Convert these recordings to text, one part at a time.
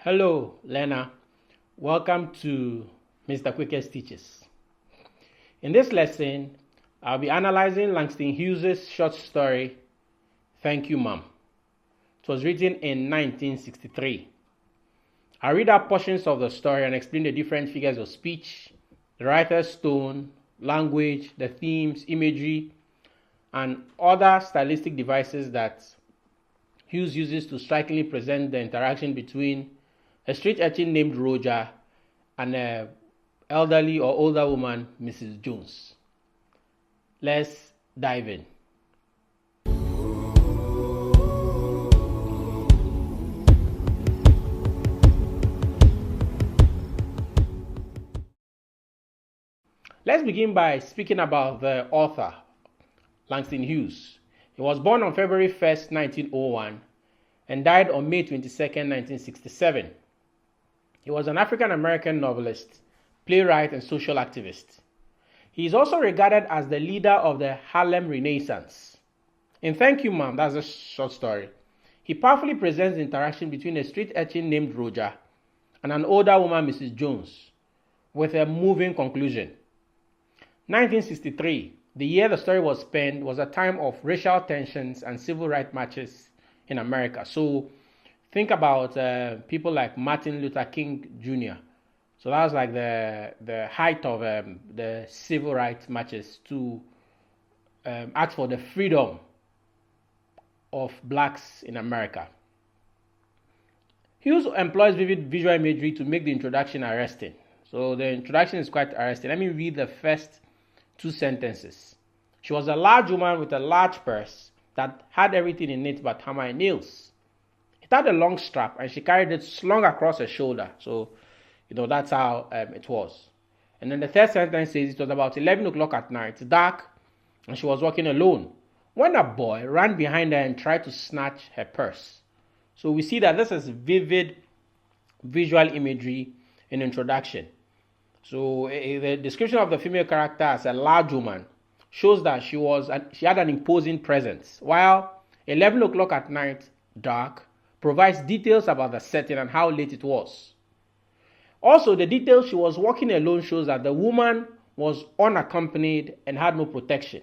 Hello, learner. Welcome to Mr. Quickest Teaches. In this lesson, I'll be analyzing Langston Hughes' short story, Thank You, Mom. It was written in 1963. I'll read out portions of the story and explain the different figures of speech, the writer's tone, language, the themes, imagery, and other stylistic devices that Hughes uses to strikingly present the interaction between a street urchin named Roger and an elderly or older woman, Mrs. Jones. Let's dive in. Let's begin by speaking about the author, Langston Hughes. He was born on February 1st, 1901 and died on May 22nd, 1967. He was an African-American novelist, playwright, and social activist. He is also regarded as the leader of the Harlem Renaissance. In Thank You, Mom, that's a short story, he powerfully presents the interaction between a street urchin named Roger and an older woman, Mrs. Jones, with a moving conclusion. 1963, the year the story was penned, was a time of racial tensions and civil rights marches in America. So think about people like Martin Luther King Jr. So that was like the height of the civil rights marches to ask for the freedom of blacks in America. Hughes employs vivid visual imagery to make the introduction arresting. So the introduction is quite arresting. Let me read the first two sentences. She was a large woman with a large purse that had everything in it but hammer and nails. It had a long strap and she carried it slung across her shoulder. So, that's how it was. And then the third sentence says it was about 11 o'clock at night, dark, and she was walking alone, when a boy ran behind her and tried to snatch her purse. So we see that this is vivid visual imagery in introduction. So the description of the female character as a large woman shows that she had an imposing presence, while 11 o'clock at night, dark, provides details about the setting and how late it was. Also, the details she was walking alone shows that the woman was unaccompanied and had no protection.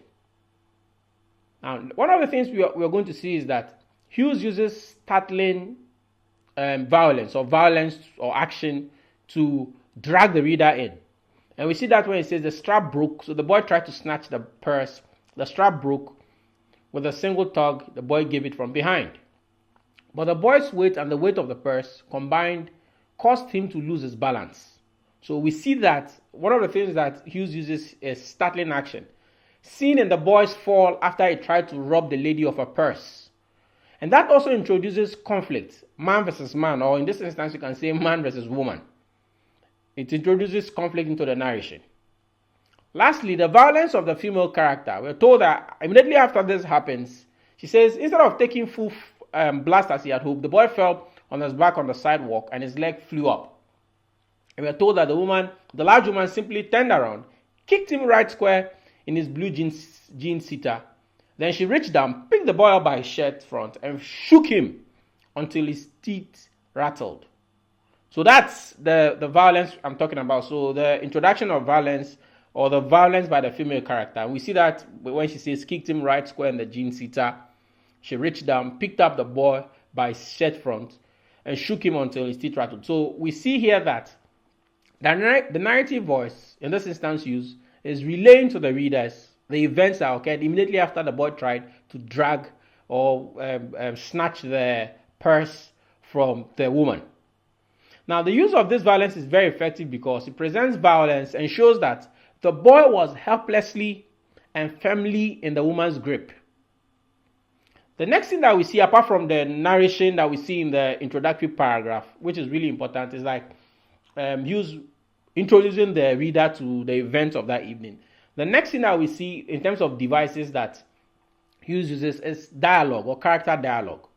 Now, one of the things we are going to see is that Hughes uses startling violence or action to drag the reader in. And we see that when it says the strap broke, so the boy tried to snatch the purse, the strap broke. With a single tug, the boy gave it from behind. But the boy's weight and the weight of the purse combined caused him to lose his balance. So we see that one of the things that Hughes uses is startling action, seen in the boy's fall after he tried to rob the lady of her purse. And that also introduces conflict, man versus man, or in this instance you can say man versus woman. It introduces conflict into the narration. Lastly, the violence of the female character. We're told that immediately after this happens, she says, instead of taking full blast as he had hoped, the boy fell on his back on the sidewalk and his leg flew up. And we're told that the large woman simply turned around, kicked him right square in his blue jean seater. Then she reached down, picked the boy up by his shirt front and shook him until his teeth rattled. So that's the violence I'm talking about. So the introduction of violence, or the violence by the female character. We see that when she says kicked him right square in the jean seater, she reached down, picked up the boy by his shirt front and shook him until his teeth rattled. So we see here that the narrative voice, in this instance used, is relaying to the readers the events that occurred immediately after the boy tried to drag or snatch the purse from the woman. Now, the use of this violence is very effective because it presents violence and shows that the boy was helplessly and firmly in the woman's grip. The next thing that we see, apart from the narration that we see in the introductory paragraph, which is really important, is like Hughes introducing the reader to the events of that evening. The next thing that we see in terms of devices that Hughes uses is dialogue or character dialogue.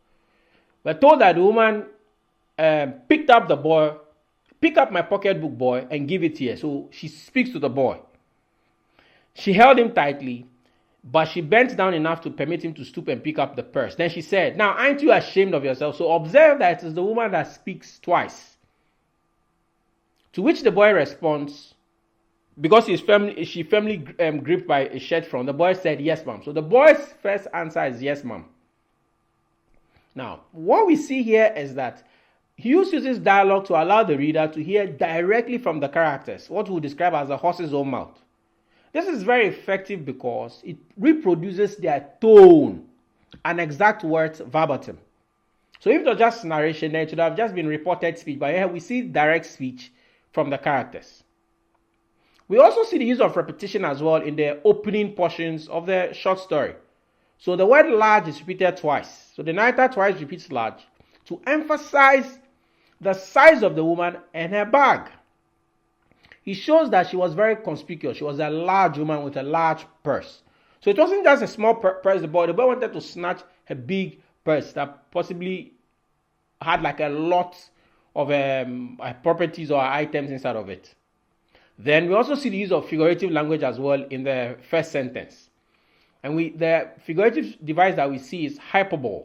We're told that the woman picked up the boy, pick up my pocketbook, boy, and give it here. So she speaks to the boy. She held him tightly. but she bent down enough to permit him to stoop and pick up the purse. Then she said, now, aren't you ashamed of yourself? So observe that it is the woman that speaks twice. To which the boy responds, because she firmly gripped by a shirt front, the boy said, yes, ma'am. So the boy's first answer is yes, ma'am. Now, what we see here is that Hughes uses dialogue to allow the reader to hear directly from the characters, what we describe as the horse's own mouth. This is very effective because it reproduces their tone and exact words verbatim. So if it was just narration, then it would have just been reported speech. But here we see direct speech from the characters. We also see the use of repetition as well in the opening portions of the short story. So the word large is repeated twice. So the narrator twice repeats large to emphasize the size of the woman and her bag. He shows that she was very conspicuous. She was a large woman with a large purse. So it wasn't just a small purse the boy wanted to snatch a big purse that possibly had like a lot of properties or items inside of it. Then we also see the use of figurative language as well in the first sentence. And the figurative device that we see is hyperbole.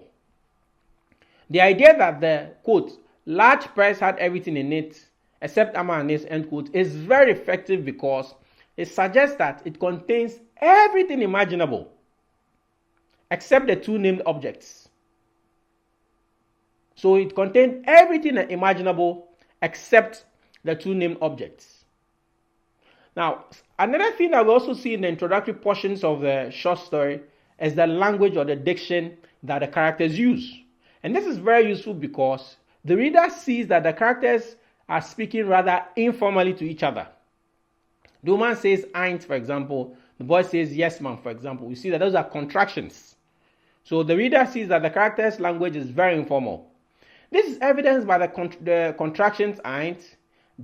The idea that the, quote, large purse had everything in it except armor and nails, end quote, is very effective because it suggests that it contains everything imaginable except the two named objects. So it contained everything imaginable except the two named objects. Now, another thing that we also see in the introductory portions of the short story is the language or the diction that the characters use. And this is very useful because the reader sees that the characters are speaking rather informally to each other. The woman says ain't, for example. The boy says yes, ma'am, for example. We see that those are contractions. So the reader sees that the character's language is very informal. This is evidenced by the contractions ain't,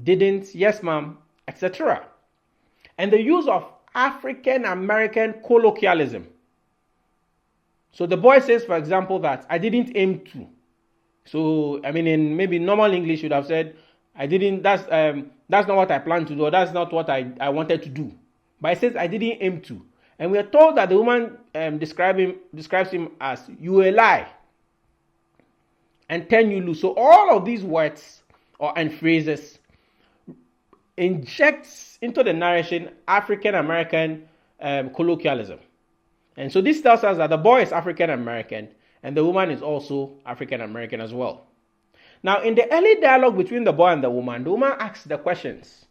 didn't, yes, ma'am, etc. And the use of African American colloquialism. So the boy says, for example, that I didn't aim to. So, I mean, in maybe normal English, you would have said, I didn't, that's not what I planned to do, or that's not what I wanted to do. But it says, I didn't aim to. And we are told that the woman describes him as, you a lie, and turn you loose. So all of these words and phrases injects into the narration African American colloquialism. And so this tells us that the boy is African American and the woman is also African American as well. Now, in the early dialogue between the boy and the woman asks the questions.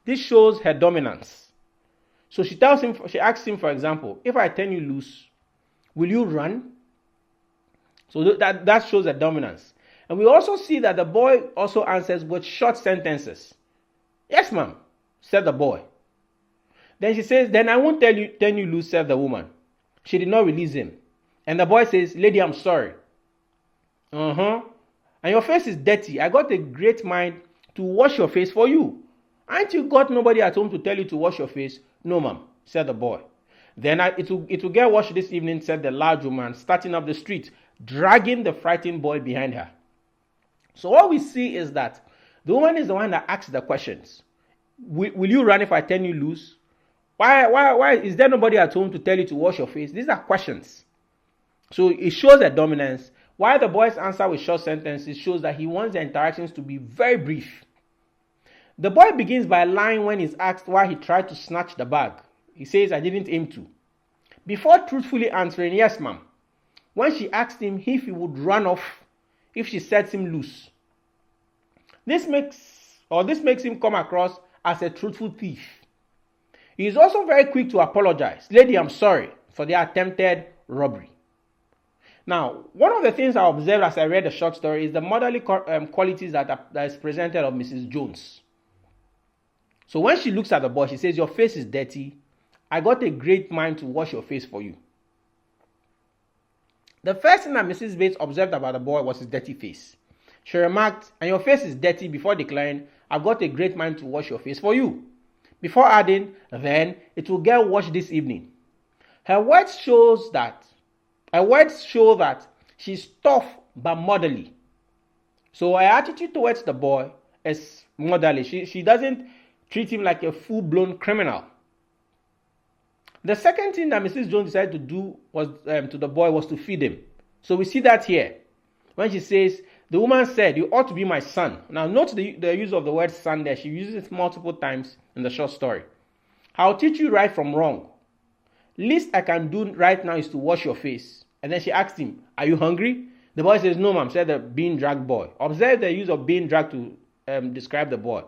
This shows her dominance. So she asks him, for example, if I turn you loose, will you run? So that shows her dominance. And we also see that the boy also answers with short sentences. Yes, ma'am, said the boy. Then she says, then I won't turn you loose, said the woman. She did not release him. And the boy says, lady, I'm sorry. And your face is dirty. I got a great mind to wash your face for you. Ain't you got nobody at home to tell you to wash your face? No, ma'am, said the boy. Then it will get washed this evening, said the large woman, starting up the street, dragging the frightened boy behind her. So what we see is that the woman is the one that asks the questions. Will you run if I turn you loose? Why is there nobody at home to tell you to wash your face? These are questions. So it shows a dominance. While the boy's answer with short sentences shows that he wants the interactions to be very brief. The boy begins by lying when he's asked why he tried to snatch the bag. He says, I didn't aim to. Before truthfully answering, yes, ma'am, when she asked him if he would run off if she sets him loose. This makes him come across as a truthful thief. He is also very quick to apologize. Lady, I'm sorry for the attempted robbery. Now, one of the things I observed as I read the short story is the motherly qualities that is presented of Mrs. Jones. So when she looks at the boy, she says, your face is dirty. I got a great mind to wash your face for you. The first thing that Mrs. Bates observed about the boy was his dirty face. She remarked, and your face is dirty, before declaring, I've got a great mind to wash your face for you. Before adding, then it will get washed this evening. Her words show that she's tough but motherly. So her attitude towards the boy is motherly. She doesn't treat him like a full-blown criminal. The second thing that Mrs. Jones decided to do was to the boy was to feed him. So we see that here. When she says, the woman said, you ought to be my son. Now note the use of the word son there. She uses it multiple times in the short story. I'll teach you right from wrong. Least I can do right now is to wash your face. And then she asked him, are you hungry? The boy says, no, ma'am, said the being dragged boy. Observe the use of being dragged to describe the boy.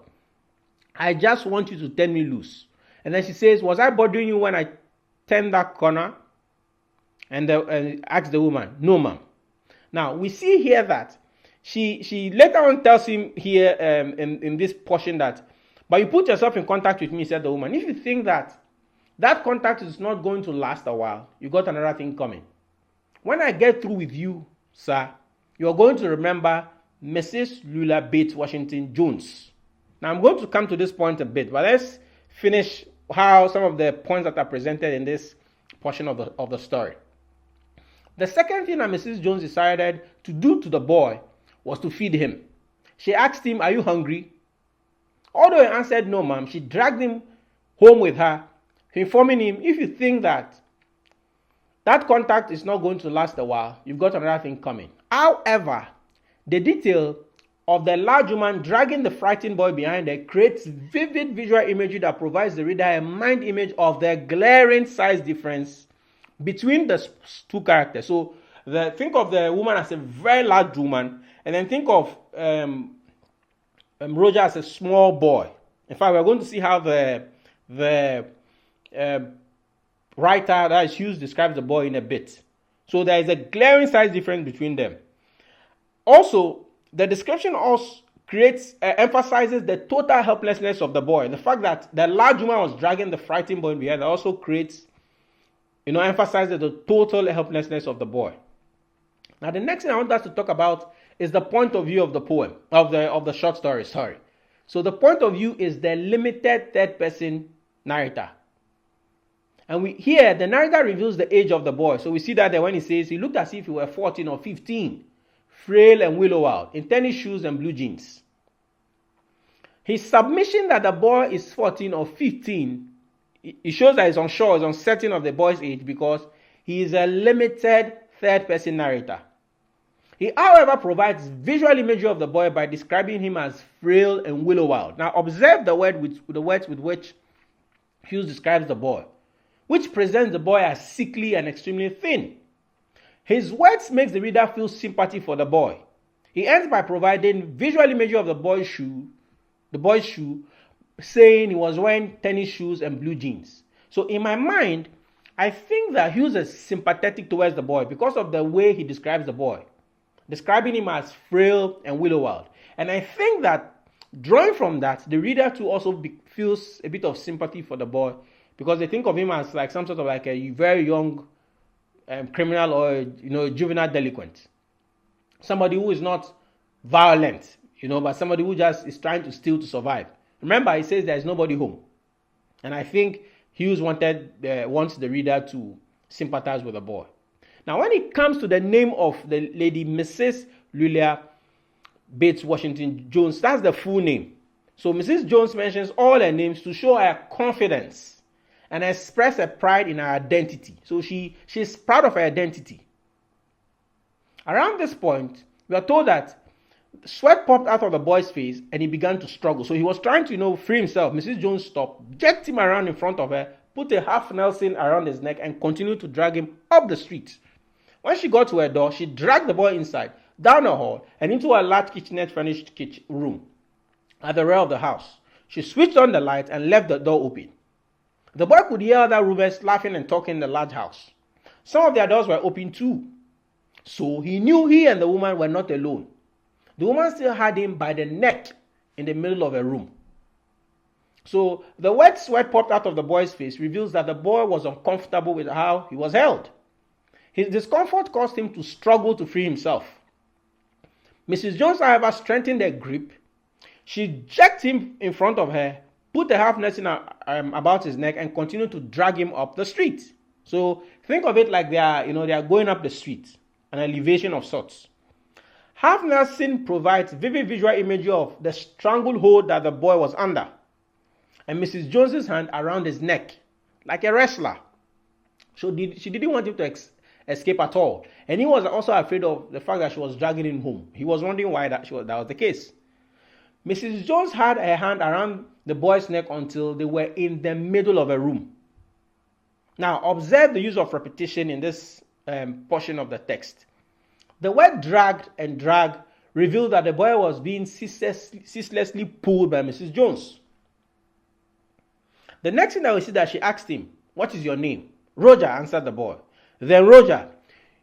I just want you to turn me loose. And then she says, was I bothering you when I turned that corner? And asked the woman, no, ma'am. Now, we see here that she later on tells him here in this portion that, but you put yourself in contact with me, said the woman. If you think that contact is not going to last a while, you got another thing coming. When I get through with you, sir, you're going to remember Mrs. Lula Bates Washington Jones. Now, I'm going to come to this point a bit, but let's finish how some of the points that are presented in this portion of the story. The second thing that Mrs. Jones decided to do to the boy was to feed him. She asked him, are you hungry? Although he answered no, ma'am, she dragged him home with her, informing him, if you think that contact is not going to last a while, you've got another thing coming. However, the detail of the large woman dragging the frightened boy behind her creates vivid visual imagery that provides the reader a mind image of the glaring size difference between the two characters. So think of the woman as a very large woman, and then think of Roger as a small boy. In fact, we're going to see how the writer, that is Hughes, describes the boy in a bit. So there is a glaring size difference between them. Also, the description also emphasizes the total helplessness of the boy. The fact that the large woman was dragging the frightened boy behind also creates, emphasizes the total helplessness of the boy. Now, the next thing I want us to talk about is the point of view of the poem, of the short story, sorry. So the point of view is the limited third person narrator. And here, the narrator reveals the age of the boy. So we see that there when he says, he looked as if he were 14 or 15, frail and willow-eyed, in tennis shoes and blue jeans. His submission that the boy is 14 or 15, it shows that he's unsure, he's uncertain of the boy's age because he is a limited third-person narrator. He, however, provides visual imagery of the boy by describing him as frail and willow-eyed. Now, observe the words with which Hughes describes the boy, which presents the boy as sickly and extremely thin. His words makes the reader feel sympathy for the boy. He ends by providing visual imagery of the boy's shoe, saying he was wearing tennis shoes and blue jeans. So in my mind, I think that Hughes is sympathetic towards the boy because of the way he describes the boy, describing him as frail and willow-eyed. And I think that drawing from that, the reader too also feels a bit of sympathy for the boy because they think of him as like some sort of like a very young criminal or juvenile delinquent, somebody who is not violent, but somebody who just is trying to steal to survive. Remember, he says there is nobody home, and I think Hughes wants the reader to sympathize with the boy. Now, when it comes to the name of the lady, Mrs. Lula Bates Washington Jones, that's the full name. So Mrs. Jones mentions all her names to show her confidence and express her pride in her identity. So she's proud of her identity. Around this point, we are told that sweat popped out of the boy's face and he began to struggle. So he was trying to, free himself. Mrs. Jones stopped, jerked him around in front of her, put a half Nelson around his neck and continued to drag him up the street. When she got to her door, she dragged the boy inside, down a hall, and into a large kitchenette furnished room at the rear of the house. She switched on the light and left the door open. The boy could hear other roommates laughing and talking in the large house. Some of their doors were open too. So he knew he and the woman were not alone. The woman still had him by the neck in the middle of a room. So the wet sweat popped out of the boy's face reveals that the boy was uncomfortable with how he was held. His discomfort caused him to struggle to free himself. Mrs. Jones, however, strengthened her grip. She jerked him in front of her, put a half Nelson about his neck, and continued to drag him up the street. So think of it like they are going up the street, an elevation of sorts. Half Nelson provides vivid visual imagery of the stranglehold that the boy was under, and Mrs. Jones's hand around his neck, like a wrestler. So she didn't want him to escape at all. And he was also afraid of the fact that she was dragging him home. He was wondering why that was the case. Mrs. Jones had her hand around the boy's neck until they were in the middle of a room. Now, observe the use of repetition in this portion of the text. The word dragged and drag revealed that the boy was being ceaselessly pulled by Mrs. Jones. The next thing that we see that she asked him, "What is your name?" "Roger," answered the boy. "Then, Roger,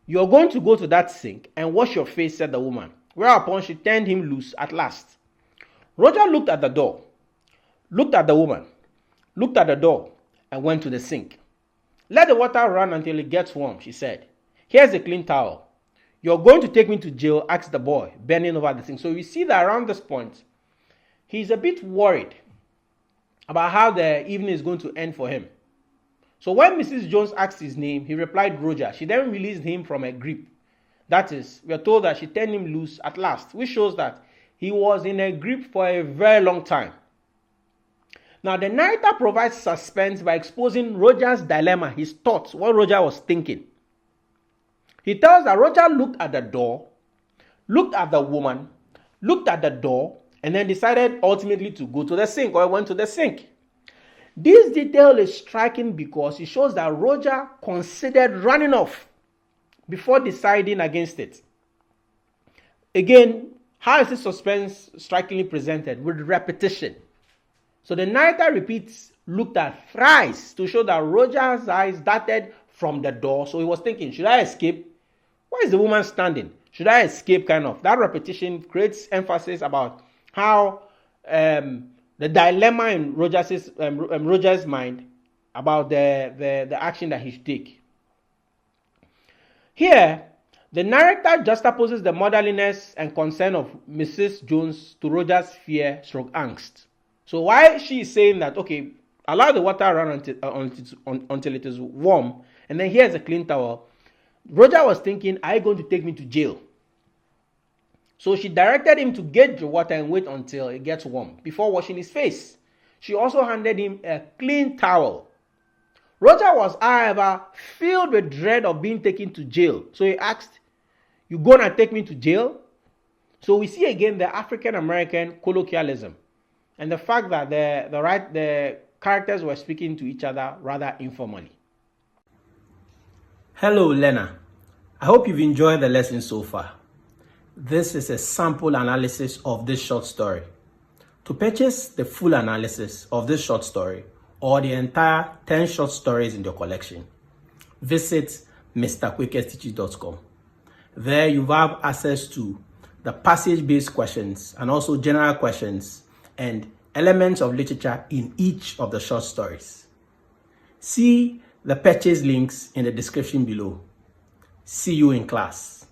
you're going to go to that sink and wash your face," said the woman. Whereupon she turned him loose at last. Roger looked at the door, looked at the woman, looked at the door, and went to the sink. "Let the water run until it gets warm," she said. "Here's a clean towel." "You're going to take me to jail?" asked the boy, bending over the sink. So we see that around this point, he's a bit worried about how the evening is going to end for him. So when Mrs. Jones asked his name, he replied Roger. She then released him from a grip. That is, we are told that she turned him loose at last, which shows that he was in a grip for a very long time. Now, the narrator provides suspense by exposing Roger's dilemma, his thoughts, what Roger was thinking. He tells that Roger looked at the door, looked at the woman, looked at the door, and then decided ultimately to go to the sink, or went to the sink. This detail is striking because it shows that Roger considered running off before deciding against it. Again, how is this suspense strikingly presented? With repetition. So the narrator repeats, looked at thrice to show that Roger's eyes darted from the door. So he was thinking, should I escape? Why is the woman standing? Should I escape? Kind of. That repetition creates emphasis about how the dilemma in Roger's mind about the action that he should take. Here, the narrator juxtaposes the motherliness and concern of Mrs. Jones to Roger's fear/angst. So why she is saying that, okay, allow the water run until it is warm, and then here's a clean towel. Roger was thinking, are you going to take me to jail? So she directed him to get the water and wait until it gets warm before washing his face. She also handed him a clean towel. Roger was, however, filled with dread of being taken to jail. So he asked, "You gonna take me to jail?" So we see again the African-American colloquialism and the fact that the characters were speaking to each other rather informally. Hello, learner. I hope you've enjoyed the lesson so far. This is a sample analysis of this short story. To purchase the full analysis of this short story or the entire 10 short stories in your collection, visit mrquickesteaching.com. There you have access to the passage-based questions and also general questions and elements of literature in each of the short stories. See the purchase links in the description below. See you in class.